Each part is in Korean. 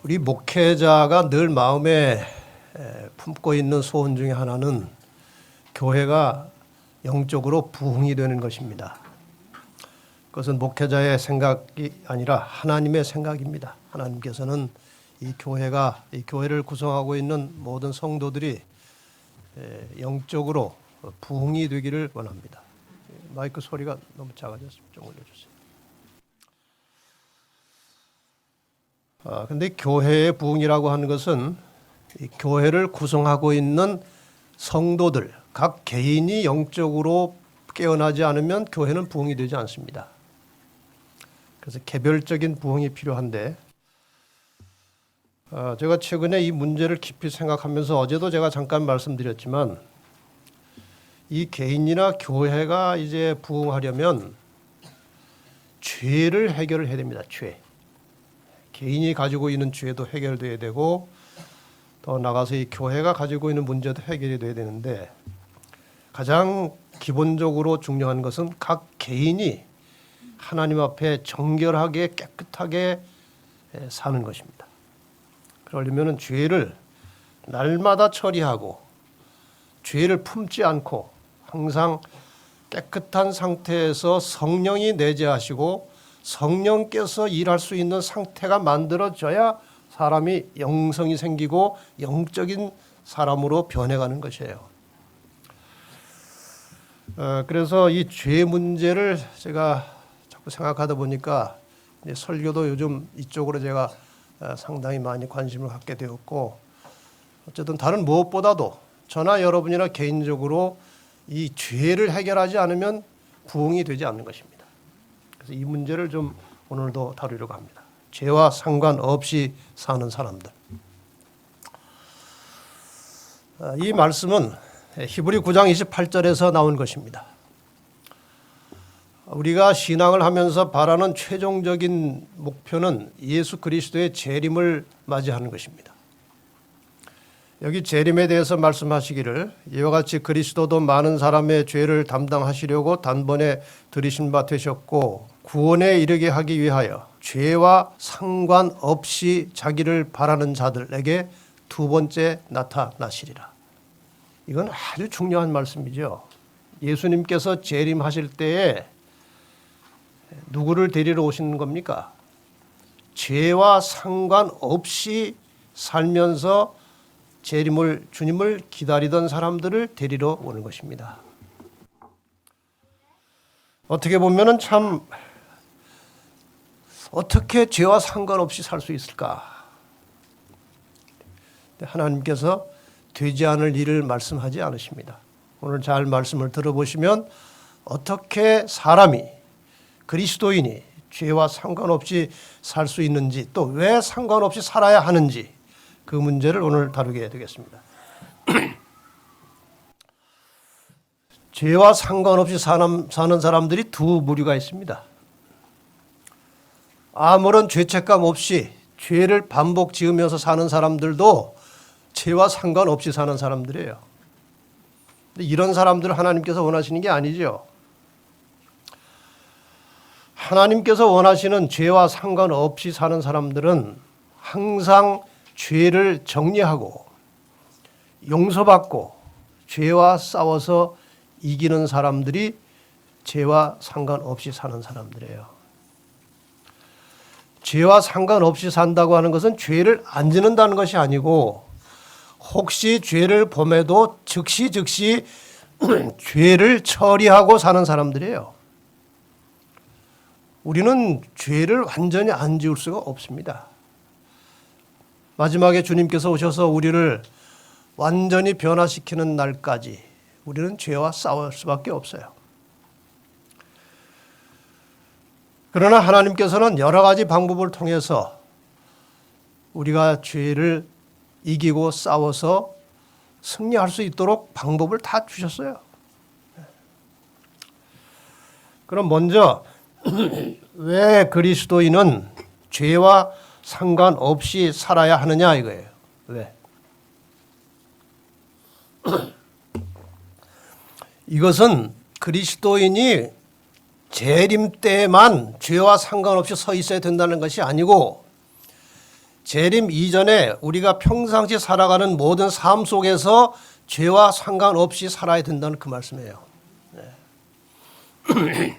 우리 목회자가 늘 마음에 품고 있는 소원 중에 하나는 교회가 영적으로 부흥이 되는 것입니다. 그것은 목회자의 생각이 아니라 하나님의 생각입니다. 하나님께서는 이 교회를 구성하고 있는 모든 성도들이 영적으로 부흥이 되기를 원합니다. 마이크 소리가 너무 작아졌으면 좀 올려주세요. 근데 교회의 부흥이라고 하는 것은 이 교회를 구성하고 있는 성도들, 각 개인이 영적으로 깨어나지 않으면 교회는 부흥이 되지 않습니다. 그래서 개별적인 부흥이 필요한데, 제가 최근에 이 문제를 깊이 생각하면서 어제도 제가 잠깐 말씀드렸지만, 이 개인이나 교회가 이제 부흥하려면 죄를 해결을 해야 됩니다. 죄. 개인이 가지고 있는 죄도 해결돼야 되고, 더 나가서 이 교회가 가지고 있는 문제도 해결이 돼야 되는데, 가장 기본적으로 중요한 것은 각 개인이 하나님 앞에 정결하게 깨끗하게 사는 것입니다. 그러려면 죄를 날마다 처리하고 죄를 품지 않고 항상 깨끗한 상태에서 성령이 내재하시고 성령께서 일할 수 있는 상태가 만들어져야 사람이 영성이 생기고 영적인 사람으로 변해가는 것이에요. 그래서 이 죄 문제를 제가 자꾸 생각하다 보니까 설교도 요즘 이쪽으로 제가 상당히 많이 관심을 갖게 되었고, 어쨌든 다른 무엇보다도 저나 여러분이나 개인적으로 이 죄를 해결하지 않으면 부흥이 되지 않는 것입니다. 그래서 이 문제를 좀 오늘도 다루려고 합니다. 죄와 상관없이 사는 사람들. 이 말씀은 히브리 9장 28절에서 나온 것입니다. 우리가 신앙을 하면서 바라는 최종적인 목표는 예수 그리스도의 재림을 맞이하는 것입니다. 여기 재림에 대해서 말씀하시기를, 이와 같이 그리스도도 많은 사람의 죄를 담당하시려고 단번에 들이신 바 되셨고 구원에 이르게 하기 위하여 죄와 상관없이 자기를 바라는 자들에게 두 번째 나타나시리라. 이건 아주 중요한 말씀이죠. 예수님께서 재림하실 때에 누구를 데리러 오시는 겁니까? 죄와 상관없이 살면서 주님을 기다리던 사람들을 데리러 오는 것입니다. 어떻게 보면은 참 어떻게 죄와 상관없이 살 수 있을까? 하나님께서 되지 않을 일을 말씀하지 않으십니다. 오늘 잘 말씀을 들어보시면 어떻게 사람이, 그리스도인이 죄와 상관없이 살 수 있는지, 또 왜 상관없이 살아야 하는지, 그 문제를 오늘 다루게 되겠습니다. 죄와 상관없이 사는 사람들이 두 부류가 있습니다. 아무런 죄책감 없이 죄를 반복 지으면서 사는 사람들도 죄와 상관없이 사는 사람들이에요. 이런 사람들을 하나님께서 원하시는 게 아니죠. 하나님께서 원하시는 죄와 상관없이 사는 사람들은 항상 죄를 정리하고 용서받고 죄와 싸워서 이기는 사람들이 죄와 상관없이 사는 사람들이에요. 죄와 상관없이 산다고 하는 것은 죄를 안 짓는다는 것이 아니고, 혹시 죄를 범해도 즉시 죄를 처리하고 사는 사람들이에요. 우리는 죄를 완전히 안 지울 수가 없습니다. 마지막에 주님께서 오셔서 우리를 완전히 변화시키는 날까지 우리는 죄와 싸울 수밖에 없어요. 그러나 하나님께서는 여러 가지 방법을 통해서 우리가 죄를 이기고 싸워서 승리할 수 있도록 방법을 다 주셨어요. 그럼 먼저 왜 그리스도인은 죄와 상관없이 살아야 하느냐 이거예요. 왜? 이것은 그리스도인이 재림 때만 죄와 상관없이 서 있어야 된다는 것이 아니고, 재림 이전에 우리가 평상시 살아가는 모든 삶 속에서 죄와 상관없이 살아야 된다는 그 말씀이에요. 네.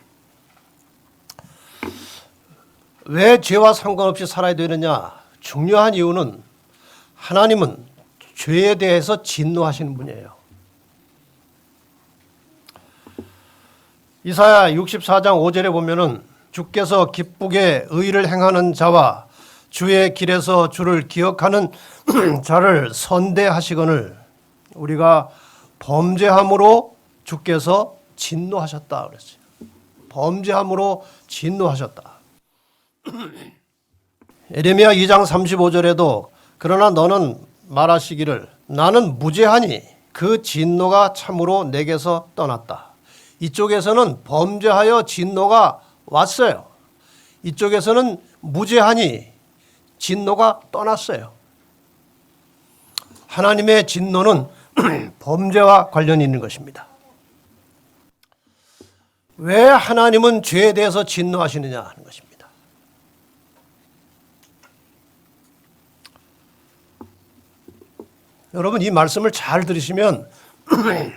왜 죄와 상관없이 살아야 되느냐? 중요한 이유는 하나님은 죄에 대해서 진노하시는 분이에요. 이사야 64장 5절에 보면은 주께서 기쁘게 의를 행하는 자와 주의 길에서 주를 기억하는 자를 선대하시거늘 우리가 범죄함으로 주께서 진노하셨다 그랬어요. 범죄함으로 진노하셨다. 에레미야 2장 35절에도 그러나 너는 말하시기를 나는 무죄하니 그 진노가 참으로 내게서 떠났다. 이쪽에서는 범죄하여 진노가 왔어요. 이쪽에서는 무죄하니 진노가 떠났어요. 하나님의 진노는 범죄와 관련이 있는 것입니다. 왜 하나님은 죄에 대해서 진노하시느냐 하는 것입니다. 여러분 이 말씀을 잘 들으시면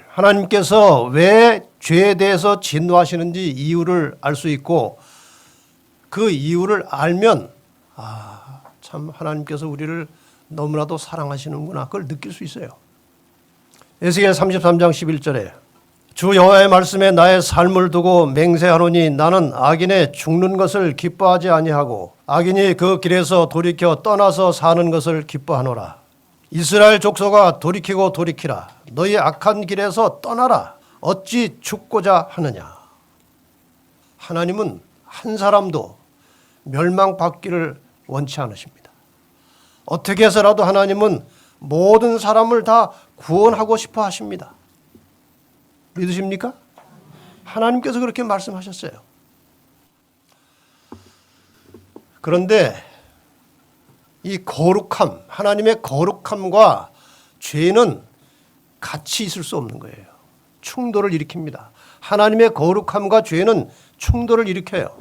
하나님께서 왜 죄에 대해서 진노하시는지 이유를 알 수 있고 그 이유를 알면 참 하나님께서 우리를 너무나도 사랑하시는구나 그걸 느낄 수 있어요. 에스겔 33장 11절에 주 여호와의 말씀에 나의 삶을 두고 맹세하노니 나는 악인의 죽는 것을 기뻐하지 아니하고 악인이 그 길에서 돌이켜 떠나서 사는 것을 기뻐하노라. 이스라엘 족속아 돌이키고 돌이키라. 너희 악한 길에서 떠나라. 어찌 죽고자 하느냐. 하나님은 한 사람도 멸망받기를 원치 않으십니다. 어떻게 해서라도 하나님은 모든 사람을 다 구원하고 싶어 하십니다. 믿으십니까? 하나님께서 그렇게 말씀하셨어요. 그런데 이 거룩함, 하나님의 거룩함과 죄는 같이 있을 수 없는 거예요. 충돌을 일으킵니다. 하나님의 거룩함과 죄는 충돌을 일으켜요.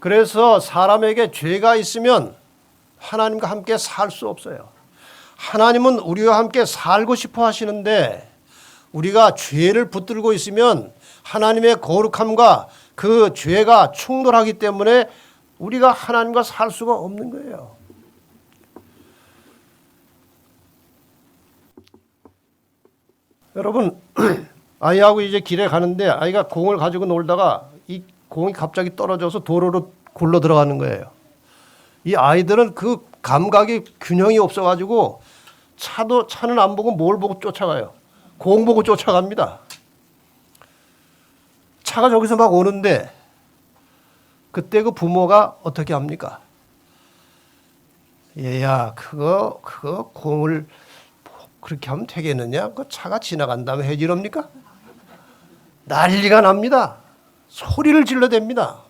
그래서 사람에게 죄가 있으면 하나님과 함께 살 수 없어요. 하나님은 우리와 함께 살고 싶어 하시는데 우리가 죄를 붙들고 있으면 하나님의 거룩함과 그 죄가 충돌하기 때문에 우리가 하나님과 살 수가 없는 거예요. 여러분 아이하고 이제 길에 가는데 아이가 공을 가지고 놀다가 이 공이 갑자기 떨어져서 도로로 굴러 들어가는 거예요. 이 아이들은 그 감각이 균형이 없어가지고 차는 안 보고 뭘 보고 쫓아가요. 공 보고 쫓아갑니다. 차가 저기서 막 오는데 그때 그 부모가 어떻게 합니까? 얘야 그거 공을 그렇게 하면 되겠느냐? 그 차가 지나간 다음에 해지럽니까? 난리가 납니다. 소리를 질러댑니다.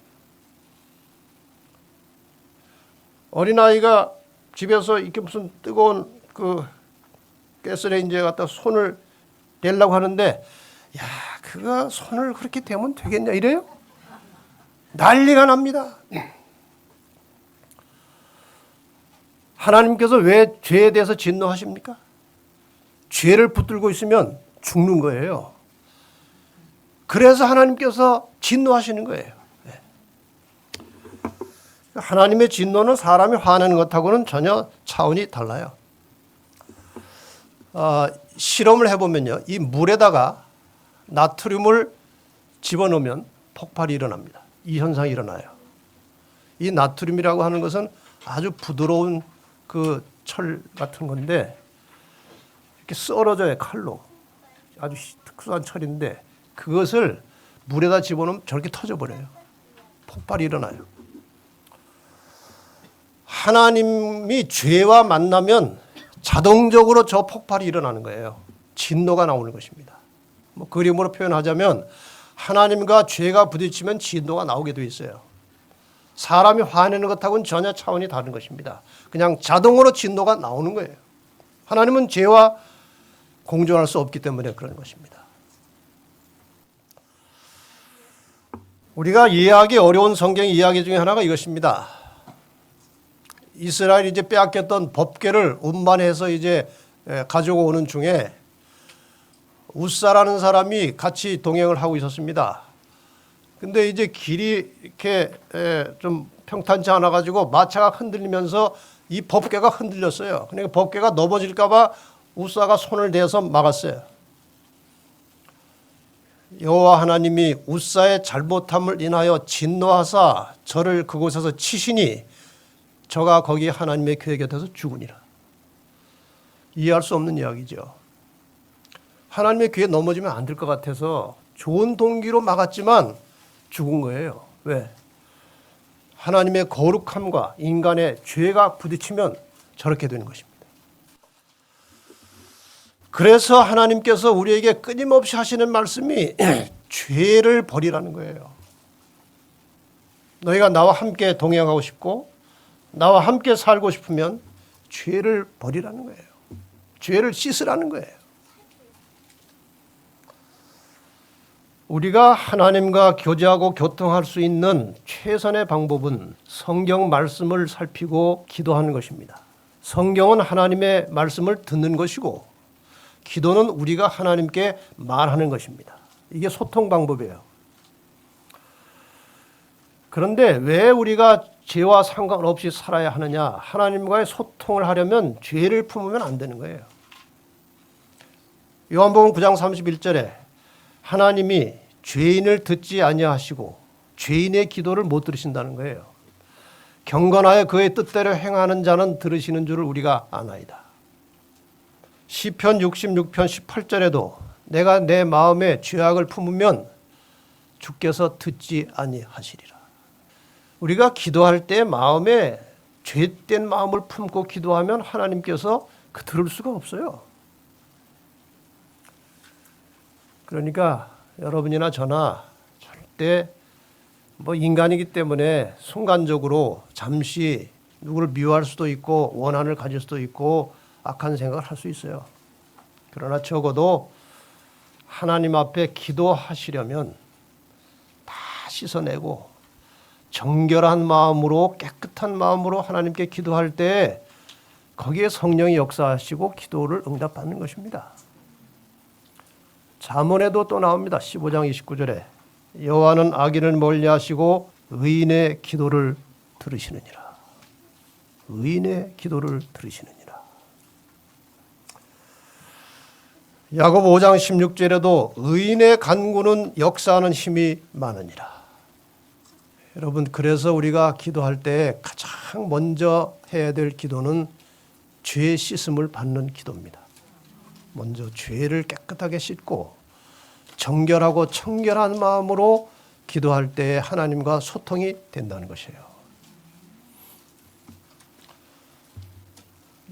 어린아이가 집에서 이렇게 무슨 뜨거운 그 가스레인지에 갖다 손을 대려고 하는데 야 그거 손을 그렇게 대면 되겠냐 이래요? 난리가 납니다. 하나님께서 왜 죄에 대해서 진노하십니까? 죄를 붙들고 있으면 죽는 거예요. 그래서 하나님께서 진노하시는 거예요. 하나님의 진노는 사람이 화내는 것하고는 전혀 차원이 달라요. 실험을 해보면요. 이 물에다가 나트륨을 집어넣으면 폭발이 일어납니다. 이 현상이 일어나요. 이 나트륨이라고 하는 것은 아주 부드러운 그 철 같은 건데 이렇게 썰어져요. 칼로. 아주 특수한 철인데 그것을 물에다 집어넣으면 저렇게 터져버려요. 폭발이 일어나요. 하나님이 죄와 만나면 자동적으로 저 폭발이 일어나는 거예요. 진노가 나오는 것입니다. 뭐 그림으로 표현하자면 하나님과 죄가 부딪히면 진노가 나오게 돼 있어요. 사람이 화내는 것하고는 전혀 차원이 다른 것입니다. 그냥 자동으로 진노가 나오는 거예요. 하나님은 죄와 공존할 수 없기 때문에 그런 것입니다. 우리가 이해하기 어려운 성경 이야기 중에 하나가 이것입니다. 이스라엘이 이제 빼앗겼던 법궤를 운반해서 이제 가지고 오는 중에 웃사라는 사람이 같이 동행을 하고 있었습니다. 근데 이제 길이 이렇게 좀 평탄치 않아 가지고 마차가 흔들리면서 이 법궤가 흔들렸어요. 그러니까 법궤가 넘어질까 봐 웃사가 손을 대서 막았어요. 여호와 하나님이 웃사의 잘못함을 인하여 진노하사 저를 그곳에서 치시니 저가 거기 하나님의 교회 곁에서 죽으니라. 이해할 수 없는 이야기죠. 하나님의 교회 넘어지면 안 될 것 같아서 좋은 동기로 막았지만 죽은 거예요. 왜? 하나님의 거룩함과 인간의 죄가 부딪히면 저렇게 되는 것입니다. 그래서 하나님께서 우리에게 끊임없이 하시는 말씀이 죄를 버리라는 거예요. 너희가 나와 함께 동행하고 싶고 나와 함께 살고 싶으면 죄를 버리라는 거예요. 죄를 씻으라는 거예요. 우리가 하나님과 교제하고 교통할 수 있는 최선의 방법은 성경 말씀을 살피고 기도하는 것입니다. 성경은 하나님의 말씀을 듣는 것이고 기도는 우리가 하나님께 말하는 것입니다. 이게 소통 방법이에요. 그런데 왜 우리가 죄와 상관없이 살아야 하느냐? 하나님과의 소통을 하려면 죄를 품으면 안 되는 거예요. 요한복음 9장 31절에 하나님이 죄인을 듣지 아니하시고 죄인의 기도를 못 들으신다는 거예요. 경건하여 그의 뜻대로 행하는 자는 들으시는 줄을 우리가 아나이다. 시편 66편 18절에도 내가 내 마음에 죄악을 품으면 주께서 듣지 아니하시리라. 우리가 기도할 때 마음에 죄된 마음을 품고 기도하면 하나님께서 들을 수가 없어요. 그러니까 여러분이나 저나 절대 인간이기 때문에 순간적으로 잠시 누구를 미워할 수도 있고 원한을 가질 수도 있고 악한 생각을 할 수 있어요. 그러나 적어도 하나님 앞에 기도하시려면 다 씻어내고 정결한 마음으로 깨끗한 마음으로 하나님께 기도할 때 거기에 성령이 역사하시고 기도를 응답받는 것입니다. 잠언에도 또 나옵니다. 15장 29절에 여호와는 악인을 멀리하시고 의인의 기도를 들으시느니라. 의인의 기도를 들으시느니라. 야고보 5장 16절에도 의인의 간구는 역사하는 힘이 많으니라. 여러분, 그래서 우리가 기도할 때 가장 먼저 해야 될 기도는 죄 씻음을 받는 기도입니다. 먼저 죄를 깨끗하게 씻고 정결하고 청결한 마음으로 기도할 때 하나님과 소통이 된다는 것이에요.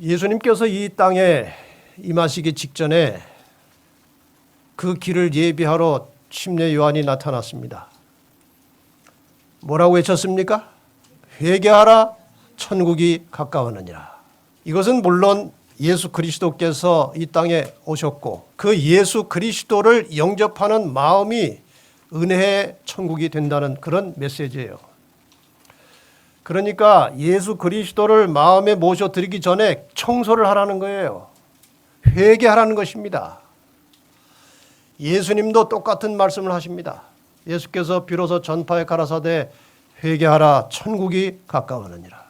예수님께서 이 땅에 임하시기 직전에 그 길을 예비하러 침례 요한이 나타났습니다. 뭐라고 외쳤습니까? 회개하라, 천국이 가까웠느니라. 이것은 물론 예수 그리스도께서 이 땅에 오셨고 그 예수 그리스도를 영접하는 마음이 은혜의 천국이 된다는 그런 메시지예요. 그러니까 예수 그리스도를 마음에 모셔드리기 전에 청소를 하라는 거예요. 회개하라는 것입니다. 예수님도 똑같은 말씀을 하십니다. 예수께서 비로소 전파에 가라사대 회개하라, 천국이 가까웠느니라.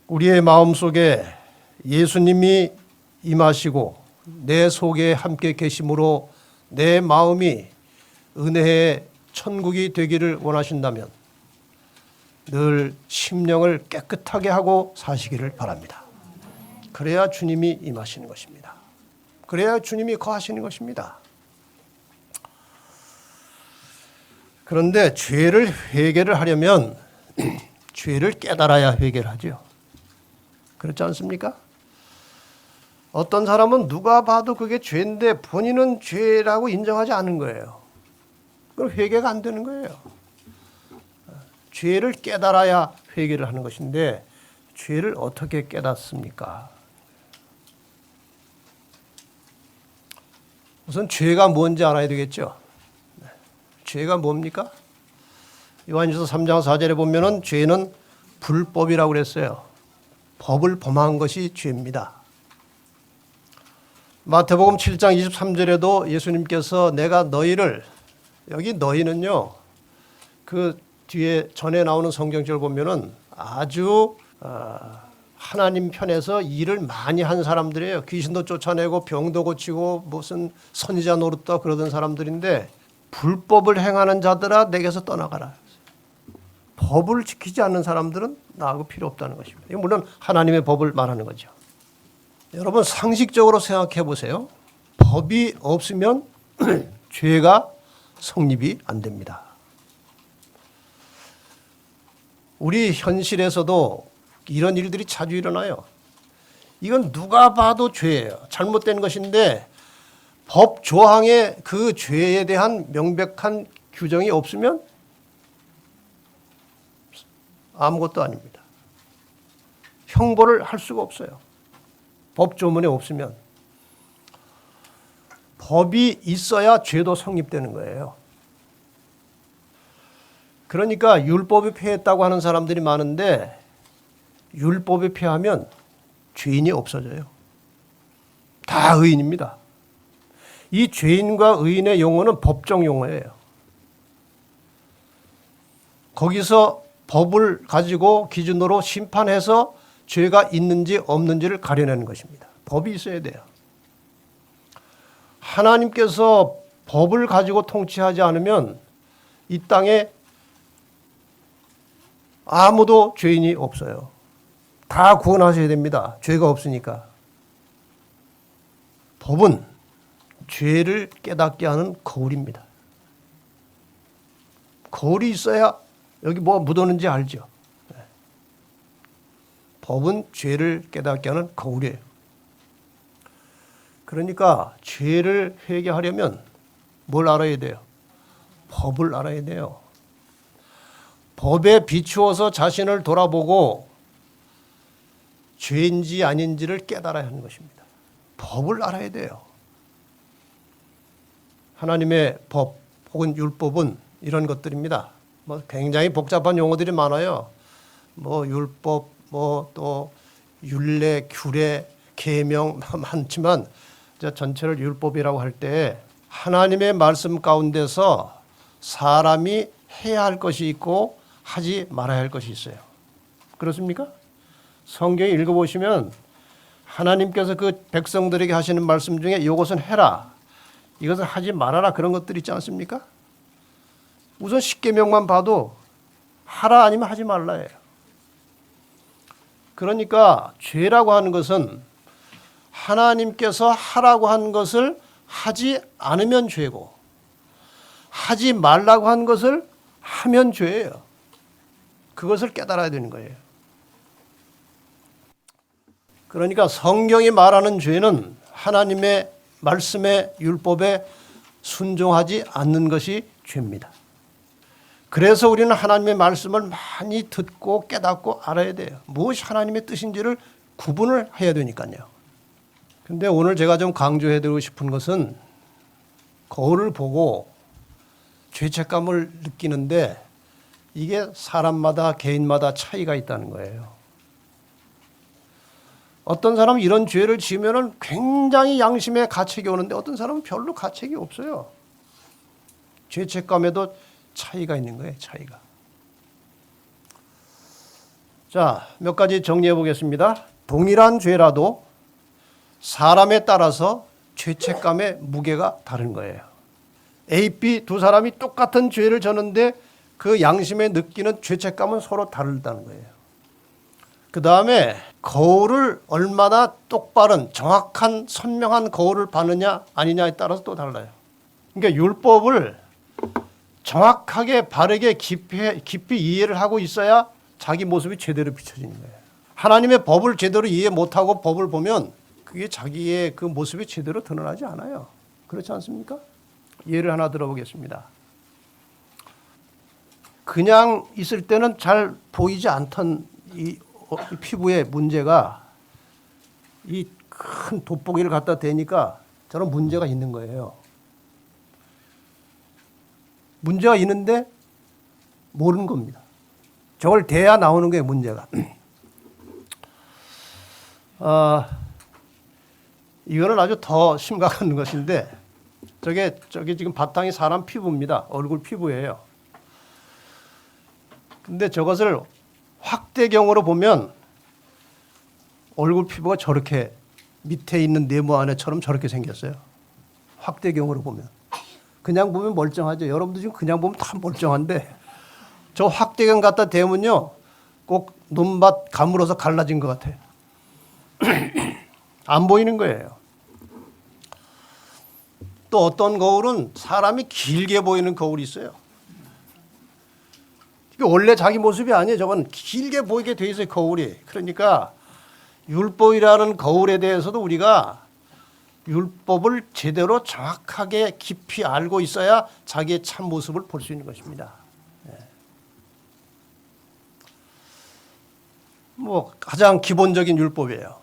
우리의 마음속에 예수님이 임하시고 내 속에 함께 계심으로 내 마음이 은혜의 천국이 되기를 원하신다면 늘 심령을 깨끗하게 하고 사시기를 바랍니다. 그래야 주님이 임하시는 것입니다. 그래야 주님이 거하시는 것입니다. 그런데 죄를 회개를 하려면 죄를 깨달아야 회개를 하죠. 그렇지 않습니까? 어떤 사람은 누가 봐도 그게 죄인데 본인은 죄라고 인정하지 않은 거예요. 그럼 회개가 안 되는 거예요. 죄를 깨달아야 회개를 하는 것인데 죄를 어떻게 깨닫습니까? 우선 죄가 뭔지 알아야 되겠죠. 죄가 뭡니까? 요한일서 3장 4절에 보면은 죄는 불법이라고 그랬어요. 법을 범한 것이 죄입니다. 마태복음 7장 23절에도 예수님께서 내가 너희를, 여기 너희는요, 그 뒤에 전에 나오는 성경절 보면은 아주 하나님 편에서 일을 많이 한 사람들이에요. 귀신도 쫓아내고 병도 고치고 무슨 선지자 노릇도 그러던 사람들인데, 불법을 행하는 자들아 내게서 떠나가라. 법을 지키지 않는 사람들은 나하고 필요 없다는 것입니다. 이건 물론 하나님의 법을 말하는 거죠. 여러분 상식적으로 생각해 보세요. 법이 없으면 죄가 성립이 안 됩니다. 우리 현실에서도 이런 일들이 자주 일어나요. 이건 누가 봐도 죄예요. 잘못된 것인데 법 조항에 그 죄에 대한 명백한 규정이 없으면 아무것도 아닙니다. 형벌을 할 수가 없어요. 법 조문에 없으면. 법이 있어야 죄도 성립되는 거예요. 그러니까 율법이 폐했다고 하는 사람들이 많은데 율법이 폐하면 죄인이 없어져요. 다 의인입니다. 이 죄인과 의인의 용어는 법정 용어예요. 거기서 법을 가지고 기준으로 심판해서 죄가 있는지 없는지를 가려내는 것입니다. 법이 있어야 돼요. 하나님께서 법을 가지고 통치하지 않으면 이 땅에 아무도 죄인이 없어요. 다 구원하셔야 됩니다. 죄가 없으니까. 법은 죄를 깨닫게 하는 거울입니다. 거울이 있어야 여기 뭐 묻었는지 알죠. 법은 죄를 깨닫게 하는 거울이에요. 그러니까 죄를 회개하려면 뭘 알아야 돼요? 법을 알아야 돼요. 법에 비추어서 자신을 돌아보고 죄인지 아닌지를 깨달아야 하는 것입니다. 법을 알아야 돼요. 하나님의 법 혹은 율법은 이런 것들입니다. 뭐 굉장히 복잡한 용어들이 많아요. 뭐 율법, 뭐 또 율례, 규례, 계명 많지만 전체를 율법이라고 할 때 하나님의 말씀 가운데서 사람이 해야 할 것이 있고 하지 말아야 할 것이 있어요. 그렇습니까? 성경 읽어보시면 하나님께서 그 백성들에게 하시는 말씀 중에 이것은 해라, 이것은 하지 말아라, 그런 것들 있지 않습니까? 우선 십계명만 봐도 하라 아니면 하지 말라예요. 그러니까 죄라고 하는 것은 하나님께서 하라고 한 것을 하지 않으면 죄고 하지 말라고 한 것을 하면 죄예요. 그것을 깨달아야 되는 거예요. 그러니까 성경이 말하는 죄는 하나님의 말씀의 율법에 순종하지 않는 것이 죄입니다. 그래서 우리는 하나님의 말씀을 많이 듣고 깨닫고 알아야 돼요. 무엇이 하나님의 뜻인지를 구분을 해야 되니까요. 근데 오늘 제가 좀 강조해드리고 싶은 것은 거울을 보고 죄책감을 느끼는데 이게 사람마다 개인마다 차이가 있다는 거예요. 어떤 사람은 이런 죄를 지으면 굉장히 양심에 가책이 오는데 어떤 사람은 별로 가책이 없어요. 죄책감에도 차이가 있는 거예요. 차이가. 자, 몇 가지 정리해 보겠습니다. 동일한 죄라도 사람에 따라서 죄책감의 무게가 다른 거예요. A, B 두 사람이 똑같은 죄를 졌는데 그 양심에 느끼는 죄책감은 서로 다르다는 거예요. 그 다음에 거울을 얼마나 똑바른 정확한 선명한 거울을 받느냐 아니냐에 따라서 또 달라요. 그러니까 율법을 정확하게 바르게 깊이 이해를 하고 있어야 자기 모습이 제대로 비춰지는 거예요. 하나님의 법을 제대로 이해 못하고 법을 보면 그게 자기의 그 모습이 제대로 드러나지 않아요. 그렇지 않습니까? 예를 하나 들어보겠습니다. 그냥 있을 때는 잘 보이지 않던 이 피부의 문제가 이 큰 돋보기를 갖다 대니까 저런 문제가 있는 거예요. 문제가 있는데 모르는 겁니다. 저걸 대야 나오는 게 문제가. 이거는 아주 더 심각한 것인데 저게 지금 바탕이 사람 피부입니다. 얼굴 피부예요. 근데 저것을 확대경으로 보면 얼굴 피부가 저렇게 밑에 있는 네모 안에처럼 저렇게 생겼어요. 확대경으로 보면. 그냥 보면 멀쩡하죠. 여러분도 지금 그냥 보면 다 멀쩡한데 저 확대경 갖다 대면요. 꼭 눈밭 가물어서 갈라진 것 같아요. 안 보이는 거예요. 또 어떤 거울은 사람이 길게 보이는 거울이 있어요. 이게 원래 자기 모습이 아니에요. 저건 길게 보이게 돼 있어요, 거울이. 그러니까 율법이라는 거울에 대해서도 우리가 율법을 제대로 정확하게 깊이 알고 있어야 자기의 참 모습을 볼 수 있는 것입니다. 뭐 가장 기본적인 율법이에요.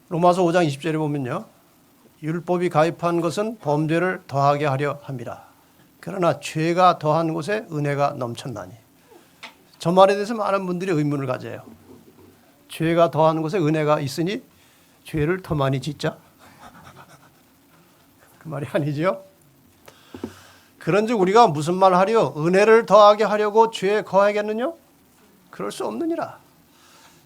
로마서 5장 20절에 보면요. 율법이 가입한 것은 범죄를 더하게 하려 함이라. 그러나 죄가 더한 곳에 은혜가 넘쳤나니. 저 말에 대해서 많은 분들이 의문을 가져요. 죄가 더한 곳에 은혜가 있으니 죄를 더 많이 짓자? 그 말이 아니죠. 그런즉 우리가 무슨 말 하려? 은혜를 더하게 하려고 죄에 거하겠느냐? 그럴 수 없느니라.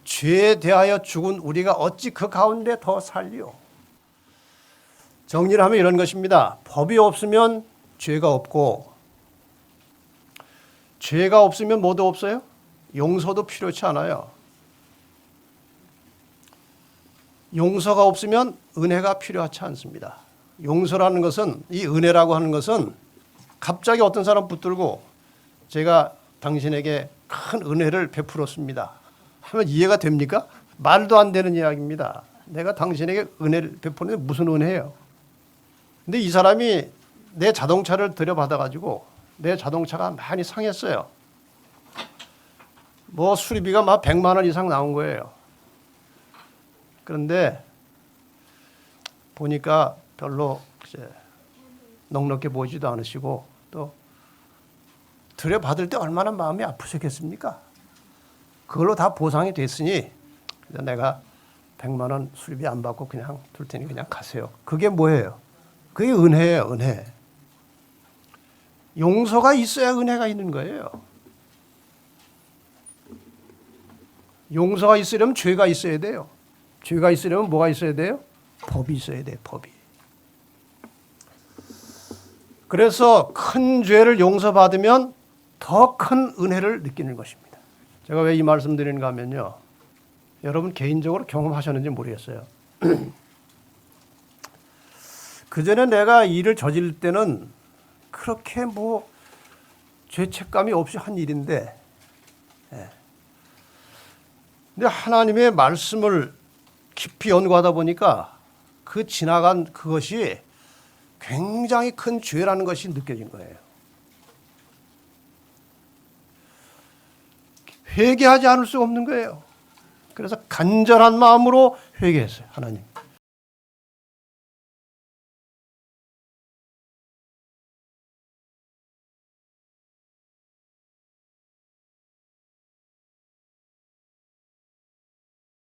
죄에 대하여 죽은 우리가 어찌 그 가운데 더 살리요? 정리를 하면 이런 것입니다. 법이 없으면 죄가 없고, 죄가 없으면 뭐도 없어요? 용서도 필요치 않아요. 용서가 없으면 은혜가 필요하지 않습니다. 용서라는 것은, 이 은혜라고 하는 것은 갑자기 어떤 사람 붙들고 제가 당신에게 큰 은혜를 베풀었습니다 하면 이해가 됩니까? 말도 안 되는 이야기입니다. 내가 당신에게 은혜를 베푸는데 무슨 은혜예요? 근데 이 사람이 내 자동차를 들여받아가지고 내 자동차가 많이 상했어요. 뭐 수리비가 막 100만 원 이상 나온 거예요. 그런데 보니까 별로 이제 넉넉해 보이지도 않으시고 또 들여받을 때 얼마나 마음이 아프셨겠습니까? 그걸로 다 보상이 됐으니 내가 100만 원 수리비 안 받고 그냥 둘 테니 그냥 가세요. 그게 뭐예요? 그게 은혜예요, 은혜. 용서가 있어야 은혜가 있는 거예요. 용서가 있으려면 죄가 있어야 돼요. 죄가 있으려면 뭐가 있어야 돼요? 법이 있어야 돼요, 법이. 그래서 큰 죄를 용서받으면 더 큰 은혜를 느끼는 것입니다. 제가 왜 이 말씀 드리는가 하면요. 여러분 개인적으로 경험하셨는지 모르겠어요. 그전에 내가 일을 저질 때는 그렇게 뭐 죄책감이 없이 한 일인데, 근데 하나님의 말씀을 깊이 연구하다 보니까 그 지나간 그것이 굉장히 큰 죄라는 것이 느껴진 거예요. 회개하지 않을 수 없는 거예요. 그래서 간절한 마음으로 회개했어요. 하나님,